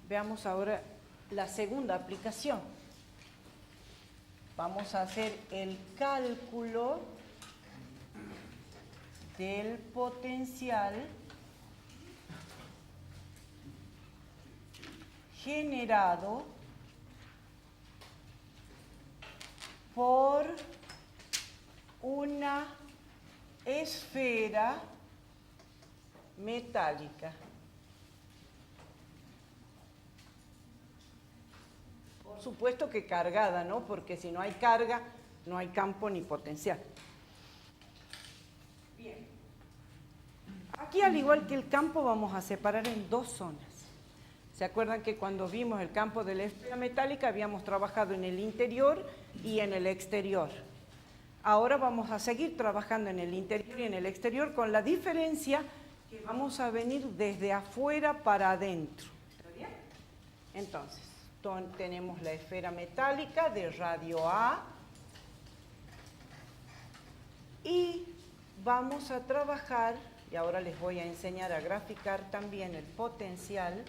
Veamos ahora la segunda aplicación. Vamos a hacer el cálculo del potencial generado por una esfera metálica. Por supuesto que cargada, ¿no? Porque si no hay carga, no hay campo ni potencial. Bien. Aquí, al igual que el campo, vamos a separar en dos zonas. ¿Se acuerdan que cuando vimos el campo de la esfera metálica habíamos trabajado en el interior y en el exterior? Ahora vamos a seguir trabajando en el interior y en el exterior, con la diferencia que vamos a venir desde afuera para adentro. ¿Está bien? Entonces, tenemos la esfera metálica de radio A y vamos a trabajar, y ahora les voy a enseñar a graficar también el potencial.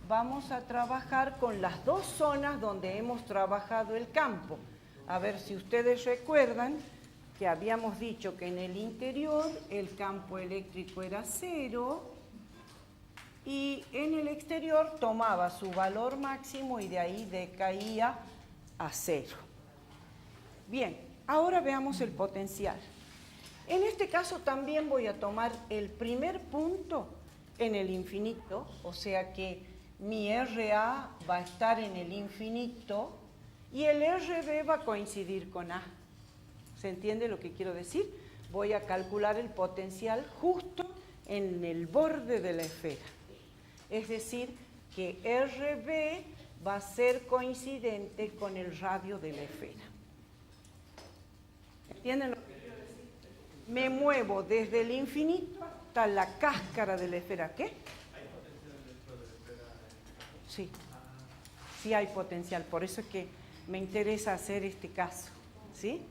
Vamos a trabajar con las dos zonas donde hemos trabajado el campo. A ver si ustedes recuerdan que habíamos dicho que en el interior el campo eléctrico era 0 y en el exterior tomaba su valor máximo y de ahí decaía a 0. Bien, ahora veamos el potencial. En este caso también voy a tomar el primer punto en el infinito, o sea que mi RA va a estar en el infinito y el RB va a coincidir con A. ¿Se entiende lo que quiero decir? Voy a calcular el potencial justo en el borde de la esfera. Es decir, que RB va a ser coincidente con el radio de la esfera. ¿Entienden lo que quiero decir? Me muevo desde el infinito hasta la cáscara de la esfera. ¿Qué? Sí, sí hay potencial, por eso es que me interesa hacer este caso, ¿sí?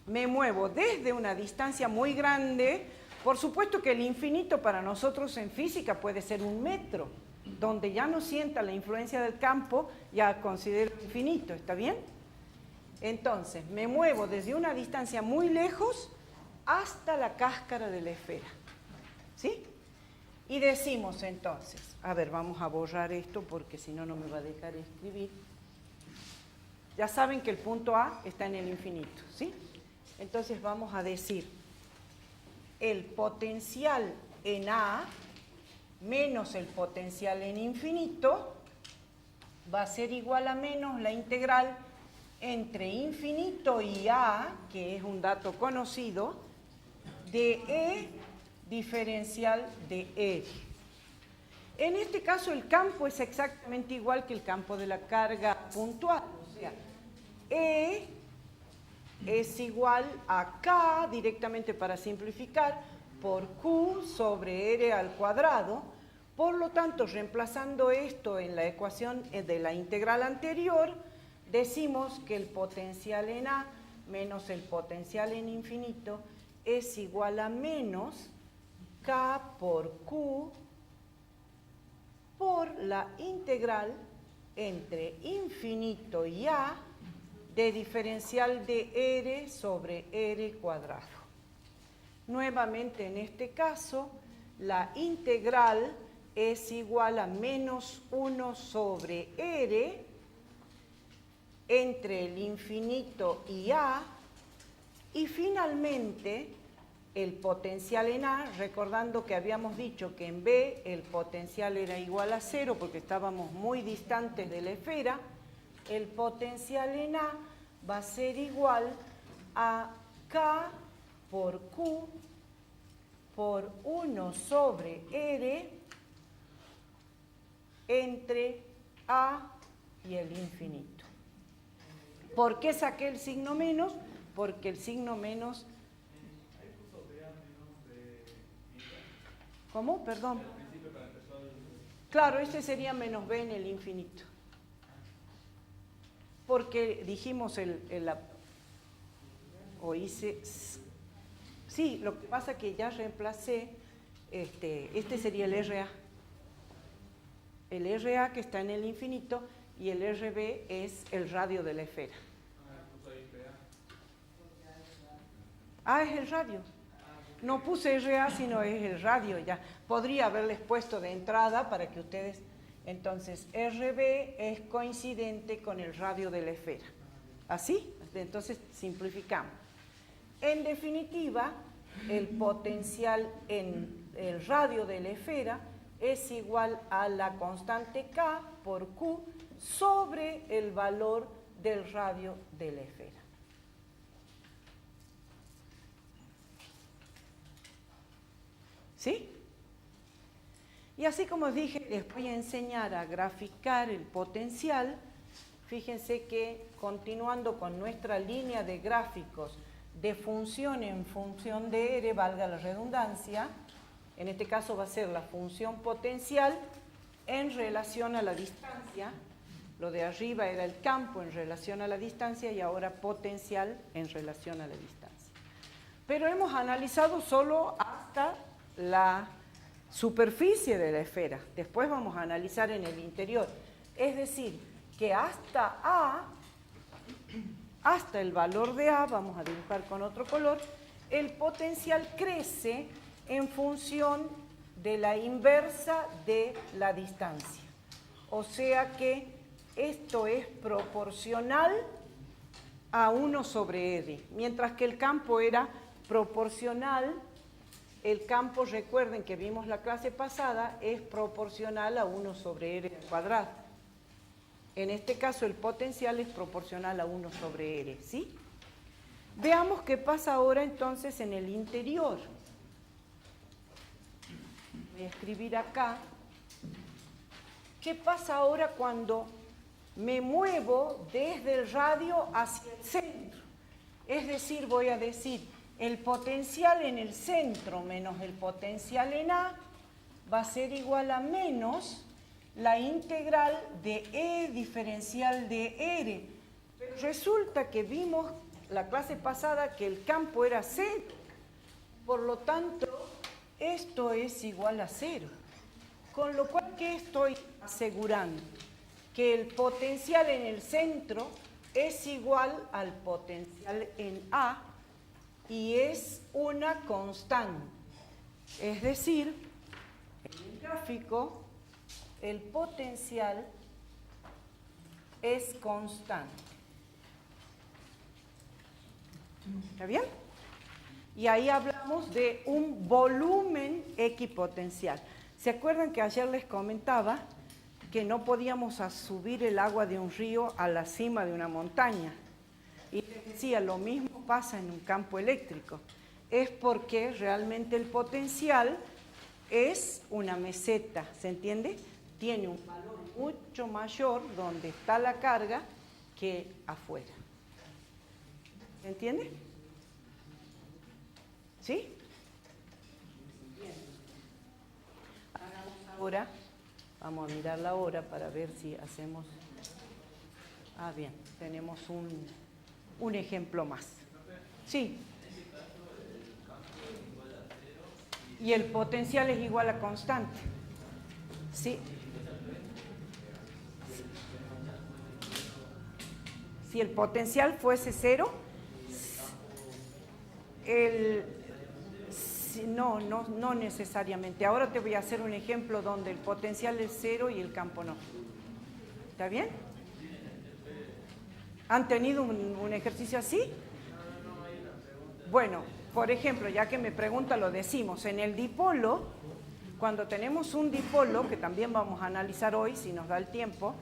Me muevo desde una distancia muy grande, por supuesto que el infinito para nosotros en física puede ser 1 metro, donde ya no sienta la influencia del campo, ya considero infinito, ¿está bien? Entonces, me muevo desde una distancia muy lejos hasta la cáscara de la esfera, ¿sí? Y decimos entonces, a ver, vamos a borrar esto porque si no, no me va a dejar escribir. Ya saben que el punto A está en el infinito, ¿sí? Entonces vamos a decir, el potencial en A menos el potencial en infinito va a ser igual a menos la integral entre infinito y A, que es un dato conocido, de E diferencial de R. En este caso el campo es exactamente igual que el campo de la carga puntual, o sea, E es igual a K, directamente para simplificar, por Q sobre R al cuadrado. Por lo tanto, reemplazando esto en la ecuación de la integral anterior, decimos que el potencial en A menos el potencial en infinito es igual a menos K por Q por la integral entre infinito y A de diferencial de R sobre R cuadrado. Nuevamente en este caso, la integral es igual a menos 1 sobre R entre el infinito y A, y finalmente el potencial en A, recordando que habíamos dicho que en B el potencial era igual a 0 porque estábamos muy distantes de la esfera, el potencial en A va a ser igual a K por Q por 1 sobre R entre A y el infinito. ¿Por qué saqué el signo menos? Porque el signo menos... ¿Cómo? Perdón. Claro, este sería menos B en el infinito. Porque dijimos sí, lo que pasa es que ya reemplacé, este sería el RA. el RA que está en el infinito y el RB es el radio de la esfera. Ah, es el radio. No puse RA, sino es el radio ya. Podría haberles puesto de entrada para que ustedes... Entonces, RB es coincidente con el radio de la esfera. ¿Así? Entonces, simplificamos. En definitiva, el potencial en el radio de la esfera es igual a la constante K por Q sobre el valor del radio de la esfera. ¿Sí? Y así como os dije, les voy a enseñar a graficar el potencial. Fíjense que continuando con nuestra línea de gráficos de función en función de R, valga la redundancia, en este caso va a ser la función potencial en relación a la distancia. Lo de arriba era el campo en relación a la distancia y ahora potencial en relación a la distancia. Pero hemos analizado solo hasta la superficie de la esfera. Después vamos a analizar en el interior. Es decir, que hasta A, hasta el valor de A, vamos a dibujar con otro color, el potencial crece en función de la inversa de la distancia. O sea que esto es proporcional a 1 sobre R, mientras que el campo era proporcional. El campo, recuerden que vimos la clase pasada, es proporcional a 1 sobre R al cuadrado. En este caso el potencial es proporcional a 1 sobre R, ¿sí? Veamos qué pasa ahora entonces en el interior. Voy a escribir acá. ¿Qué pasa ahora cuando me muevo desde el radio hacia el centro? Es decir, voy a decir, el potencial en el centro menos el potencial en A va a ser igual a menos la integral de E diferencial de R. Pero resulta que vimos la clase pasada que el campo era 0. Por lo tanto, esto es igual a 0. Con lo cual, ¿qué estoy asegurando? Que el potencial en el centro es igual al potencial en A y es una constante. Es decir, en el gráfico, el potencial es constante. ¿Está bien? Y ahí hablamos de un volumen equipotencial. ¿Se acuerdan que ayer les comentaba que no podíamos subir el agua de un río a la cima de una montaña? Y les decía, lo mismo pasa en un campo eléctrico. Es porque realmente el potencial es una meseta, ¿se entiende? Tiene un valor mucho mayor donde está la carga que afuera. ¿Se entiende? ¿Sí? Bien. Ahora, vamos a mirar la hora para ver si hacemos... Ah, bien, tenemos un ejemplo más. Sí. Y el potencial es igual a constante. Sí. Si el potencial fuese 0, no necesariamente. Ahora te voy a hacer un ejemplo donde el potencial es 0 y el campo no. ¿Está bien? ¿Han tenido un ejercicio así? Bueno, por ejemplo, ya que me pregunta, lo decimos. En el dipolo, cuando tenemos un dipolo, que también vamos a analizar hoy, si nos da el tiempo,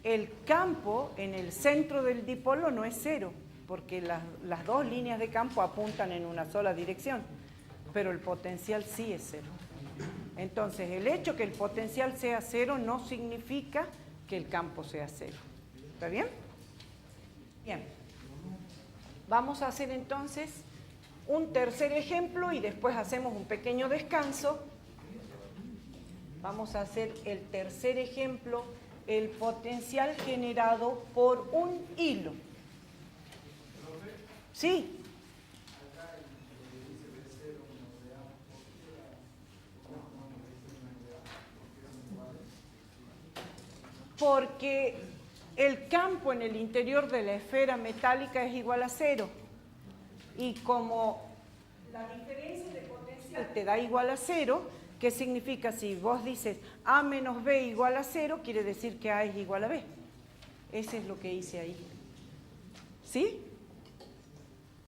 el campo en el centro del dipolo no es 0, porque las dos líneas de campo apuntan en una sola dirección, pero el potencial sí es 0. Entonces, el hecho que el potencial sea 0 no significa que el campo sea 0. ¿Está bien? Bien. Vamos a hacer entonces un tercer ejemplo y después hacemos un pequeño descanso. Vamos a hacer el tercer ejemplo, el potencial generado por un hilo. Sí. Porque el campo en el interior de la esfera metálica es igual a 0. Y como la diferencia de potencial te da igual a 0, ¿qué significa? Si vos dices A menos B igual a 0, quiere decir que A es igual a B. Eso es lo que hice ahí. ¿Sí?